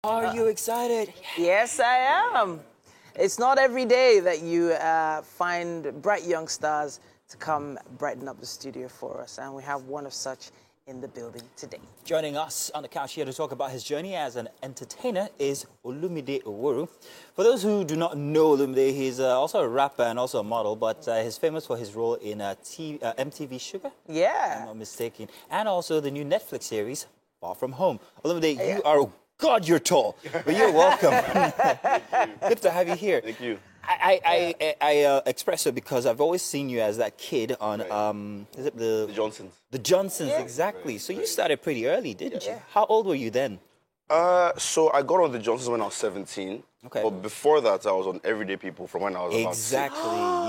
Are you excited? Yes, I am. It's not every day that you find bright young stars to come brighten up the studio for us, and we have one of such in the building today. Joining us on the couch here to talk about his journey as an entertainer is Olumide Oworu. For those who do not know Olumide, he's also a rapper and also a model, but he's famous for his role in MTV Sugar, Yeah. if I'm not mistaken, and also the new Netflix series, Far From Home. Olumide, you are... God, you're tall, but you're welcome. Good to have you here. Thank you. I express it because I've always seen you as that kid on, is it The Johnsons. The Johnsons, exactly. So you started pretty early, didn't you? How old were you then? So I got on the Johnsons when I was 17. Okay. But before that, I was on Everyday People from when I was Exactly.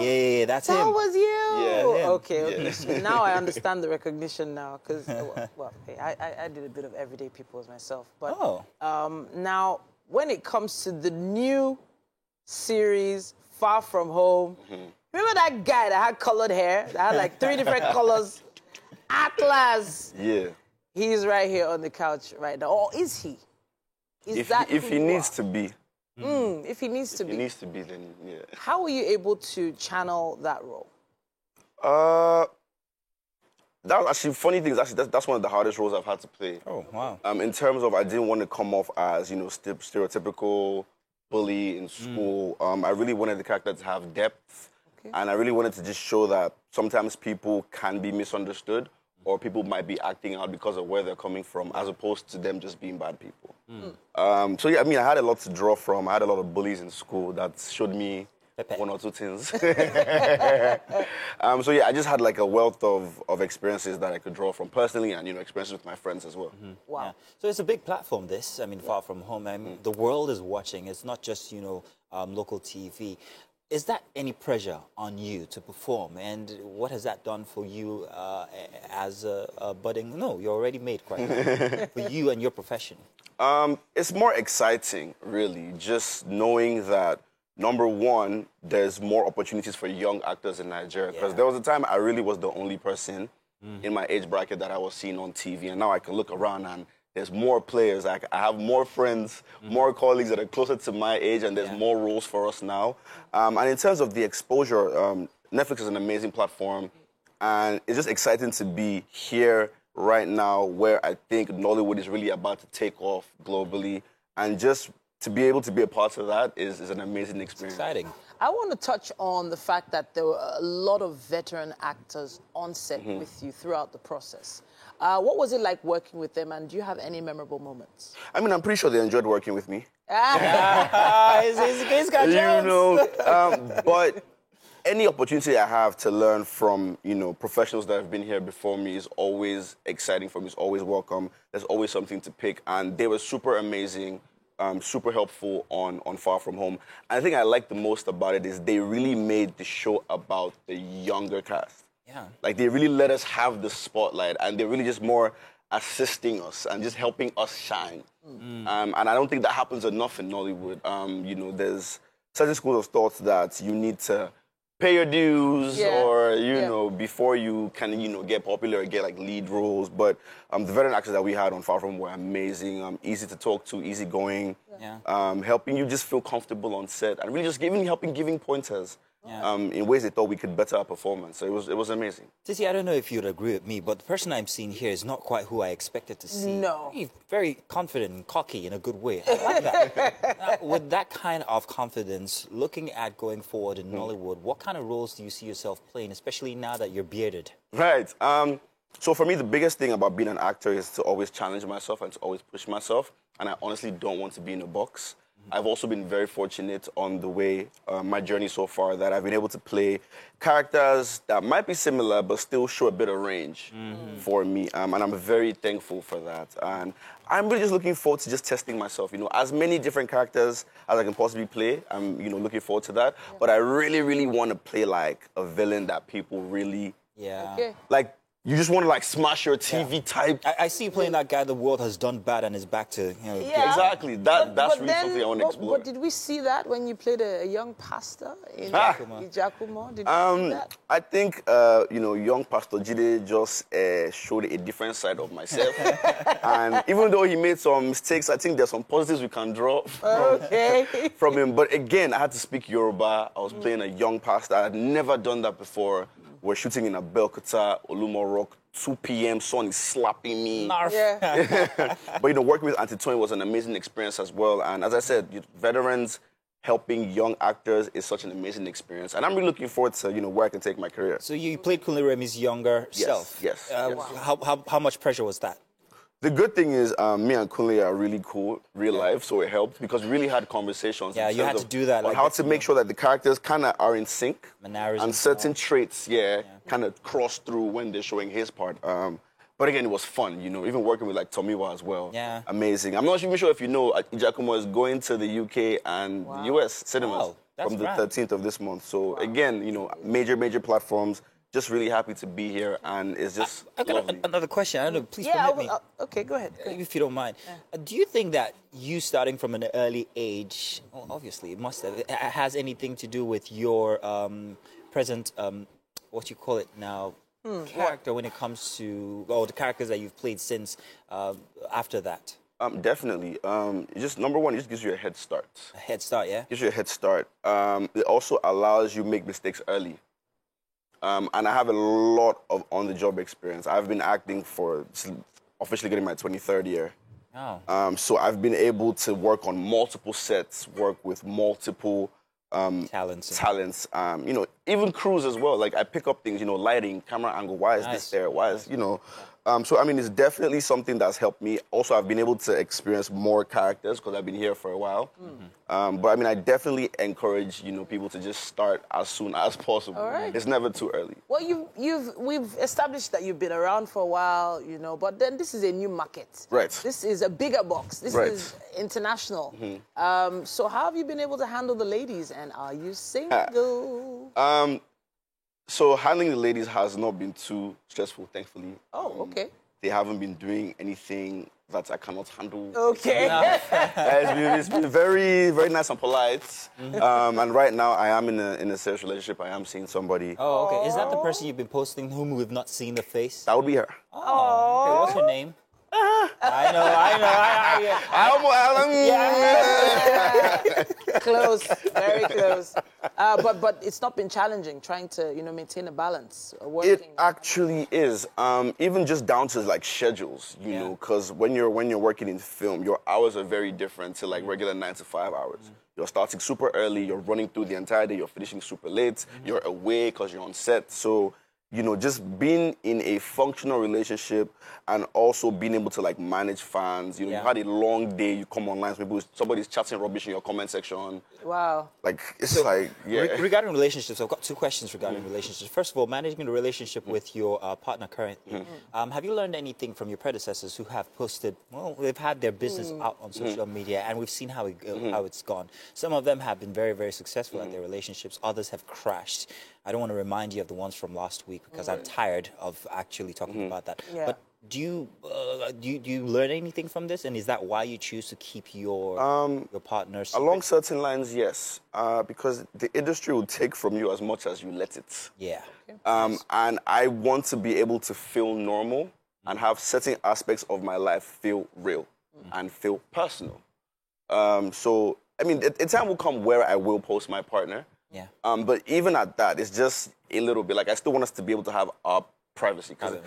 Yeah, that's him. That was you. Yeah. Okay. So now I understand the recognition now, because I did a bit of Everyday People myself. But now, when it comes to the new series, Far From Home, remember that guy that had colored hair, that had like 3 different colors? Atlas. Yeah. He's right here on the couch right now. Or is he? If he needs to be. If he needs to If be. he needs to be, then yeah. How were you able to channel that role? That was actually funny thing is actually that's one of the hardest roles I've had to play. Oh, wow. In terms of I didn't want to come off as stereotypical bully in school. I really wanted the character to have depth, and I really wanted to just show that sometimes people can be misunderstood, or people might be acting out because of where they're coming from, as opposed to them just being bad people. So yeah, I mean, I had a lot to draw from. I had a lot of bullies in school that showed me one or two things. So yeah, I just had like a wealth of experiences that I could draw from personally, and experiences with my friends as well. Wow. Yeah. So it's a big platform, this. I mean, Far From Home. I mean, the world is watching. It's not just, local TV. Is that any pressure on you to perform? And what has that done for you as a budding... No, you're already made quite well. For you and your profession. It's more exciting, really, just knowing that, number one, there's more opportunities for young actors in Nigeria. Because there was a time I really was the only person in my age bracket that I was seeing on TV. And now I can look around and there's more players. I have more friends, more colleagues that are closer to my age, and there's more roles for us now. And in terms of the exposure, Netflix is an amazing platform, and it's just exciting to be here right now where I think Nollywood is really about to take off globally, and just to be able to be a part of that is an amazing experience. Exciting. I want to touch on the fact that there were a lot of veteran actors on set with you throughout the process. What was it like working with them, and do you have any memorable moments? I mean, I'm pretty sure they enjoyed working with me. He's got jokes. But any opportunity I have to learn from, professionals that have been here before me is always exciting for me. It's always welcome. There's always something to pick, and they were super amazing. Super helpful on Far From Home. And the thing I like the most about it is they really made the show about the younger cast. Yeah. Like, they really let us have the spotlight, and they're really just more assisting us and just helping us shine. And I don't think that happens enough in Nollywood. There's certain schools of thought that you need to pay your dues or, before you can, get popular or get, like, lead roles. But the veteran actors that we had on Far From were amazing, easy to talk to, easygoing, helping you just feel comfortable on set, and really just giving pointers in ways they thought we could better our performance. So it was amazing. Sissy, I don't know if you'd agree with me, but the person I'm seeing here is not quite who I expected to see. No. Very confident and cocky in a good way. I like that. With that kind of confidence, looking at going forward in Nollywood, what kind of roles do you see yourself playing, especially now that you're bearded? Right. So for me, the biggest thing about being an actor is to always challenge myself and to always push myself. And I honestly don't want to be in a box. I've also been very fortunate on the way, my journey so far, that I've been able to play characters that might be similar but still show a bit of range for me. And I'm very thankful for that. And I'm really just looking forward to just testing myself. As many different characters as I can possibly play. I'm, looking forward to that. But I really, really want to play like a villain that people really... Yeah. Okay. Like, you just want to like smash your TV type. I see you playing that guy the world has done bad and is back to, you know. Yeah. Exactly. That's really something I want to explore. But did we see that when you played a young pastor in Giacomo? Did you see that? I think, young Pastor Jide just showed a different side of myself. And even though he made some mistakes, I think there's some positives we can draw from him. But again, I had to speak Yoruba. I was playing a young pastor. I had never done that before. We're shooting in a Belkota, Olumo Rock, 2 p.m. Sun is slapping me. Yeah. But, working with Auntie Toyin was an amazing experience as well. And as I said, veterans helping young actors is such an amazing experience. And I'm really looking forward to, where I can take my career. So you played Kunle Remi's younger self. Yes. How much pressure was that? The good thing is me and Kunle are really cool real life, so it helped because we really had conversations. Yeah, you had to do that. On how to make sure that the characters kind of are in sync. And certain traits, kind of cross through when they're showing his part. But again, it was fun, even working with like Tomiwa as well. Yeah. Amazing. I'm not even sure if you know, Giacomo is going to the UK and the US cinemas from the 13th of this month. So again, major platforms. Just really happy to be here, and it's just I've got another question. I don't know, please permit me. Okay, go ahead. If you don't mind. Yeah. Do you think that you starting from an early age, well, obviously it must have, it has anything to do with your present, what you call it now, character when it comes to, or the characters that you've played since after that? Definitely. Just number one, it just gives you a head start. A head start, yeah? Gives you a head start. It also allows you to make mistakes early. And I have a lot of on-the-job experience. I've been acting for officially getting my 23rd year. Oh. So I've been able to work on multiple sets, work with multiple talents. Even crews as well. Like I pick up things, lighting, camera angle. Why is this there? Why is, so, it's definitely something that's helped me. Also, I've been able to experience more characters because I've been here for a while. But, I definitely encourage, people to just start as soon as possible. All right. It's never too early. Well, we've established that you've been around for a while, but then this is a new market. Right. This is a bigger box. This is international. So how have you been able to handle the ladies, and are you single? So handling the ladies has not been too stressful, thankfully. Oh, okay. They haven't been doing anything that I cannot handle. Okay. It's been very, very nice and polite. And right now, I am in a serious relationship. I am seeing somebody. Oh, okay. Is that the person you've been posting whom we've not seen the face? That would be her. Oh. Okay, what's her name? I know. Close, very close. But it's not been challenging trying to, maintain a balance. It actually is. Even just down to like schedules, you know, because when you're working in film, your hours are very different to like regular 9 to 5 hours. You're starting super early. You're running through the entire day. You're finishing super late. You're away because you're on set. So, just being in a functional relationship and also being able to like manage fans. You had a long day. You come online, somebody's chatting rubbish in your comment section. Wow. Like it's Regarding relationships, I've got two questions regarding relationships. First of all, managing the relationship with your partner currently. Have you learned anything from your predecessors who have posted? Well, they've had their business out on social media, and we've seen how it's gone. Some of them have been very, very successful at their relationships. Others have crashed. I don't want to remind you of the ones from last week because I'm tired of actually talking about that. Yeah. But do you learn anything from this, and is that why you choose to keep your partners? Along certain lines, yes, because the industry will take from you as much as you let it. Yeah. And I want to be able to feel normal and have certain aspects of my life feel real and feel personal. So, a time will come where I will post my partner. Yeah. But even at that, it's just a little bit. Like, I still want us to be able to have our privacy. Because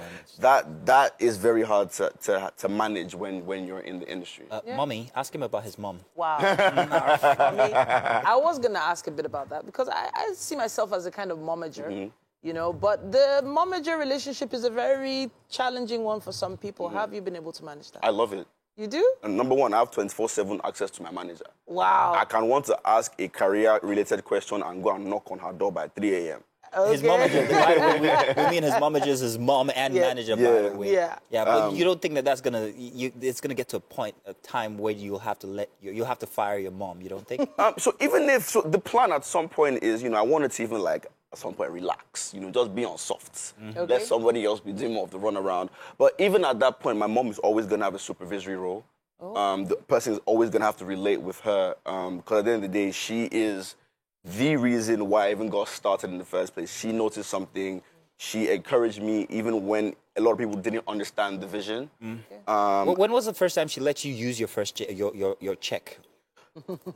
that is very hard to manage when you're in the industry. Mommy, ask him about his mom. Wow. I was going to ask a bit about that because I see myself as a kind of momager. But the momager relationship is a very challenging one for some people. How have you been able to manage that? I love it. You do? And number one, I have 24/7 access to my manager. Wow. I can want to ask a career-related question and go and knock on her door by 3 a.m. Okay. His momager, we mean his momager is his mom and manager, by the way. Yeah, but you don't think that's gonna, it's gonna get to a time where you'll have to fire your mom, you don't think? So the plan at some point is, I wanted to even like at some point relax, just be on soft. Okay. Let somebody else be doing more of the runaround. But even at that point, my mom is always going to have a supervisory role. The person is always going to have to relate with her because at the end of the day, she is the reason why I even got started in the first place. She noticed something. She encouraged me even when a lot of people didn't understand the vision. When was the first time she let you use your first your check?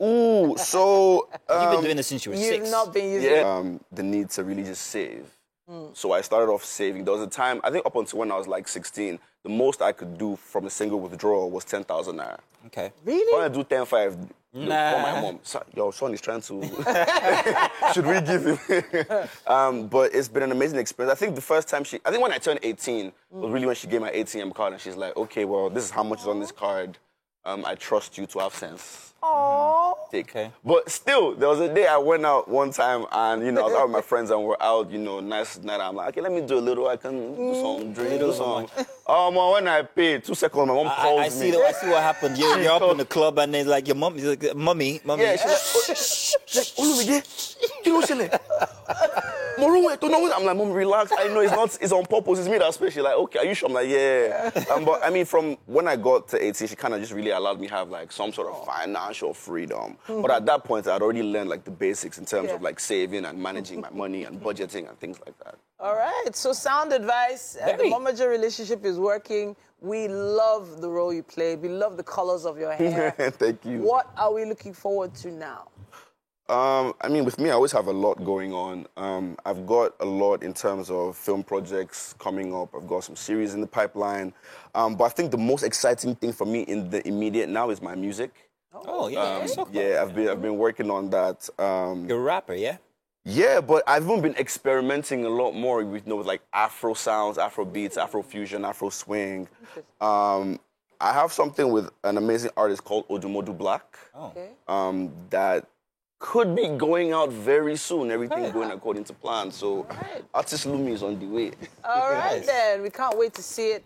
Ooh, so... You've been doing this since you were 6. You've not been using it. The need to really just save. So I started off saving. There was a time, I think up until when I was like 16, the most I could do from a single withdrawal was 10,000 naira. Okay. Really? When I do 10,500, Nah. call my mom. Your son is trying to... Should we give him? But it's been an amazing experience. I think the first time I think when I turned 18 was really when she gave my ATM card and she's like, okay, well, this is how much is on this card. I trust you to have sense. Aww. Okay. But still, there was a day I went out one time and, I was out with my friends and we're out, nice night. I'm like, okay, let me do a little. I can do some drink, do some. When I paid 2 seconds, my mom calls me. I see what happened. You're up in the club and then like your mom is like, mommy. Yeah, she's like, Olumide, you know, Shele. I'm like, mom, relax. I know it's on purpose. It's me that's special. She's like, okay, are you sure? I'm like, yeah. But I mean, from when I got to 18, she kind of just really allowed me to have like some sort of financial freedom. But at that point, I'd already learned like the basics in terms of like saving and managing my money and budgeting and things like that. All right. So sound advice. The Momager relationship is working. We love the role you played. We love the colors of your hair. Thank you. What are we looking forward to now? I mean, with me, I always have a lot going on. I've got a lot in terms of film projects coming up. I've got some series in the pipeline. But I think the most exciting thing for me in the immediate now is my music. Oh, yeah. I've been working on that. You're a rapper, yeah? Yeah, but I've even been experimenting a lot more with like Afro sounds, Afro beats, Afro fusion, Afro swing. I have something with an amazing artist called Odumodu Black. Oh. Okay. That could be going out very soon. Everything going according to plan. So Artist Lumi is on the way. All right, then. We can't wait to see it.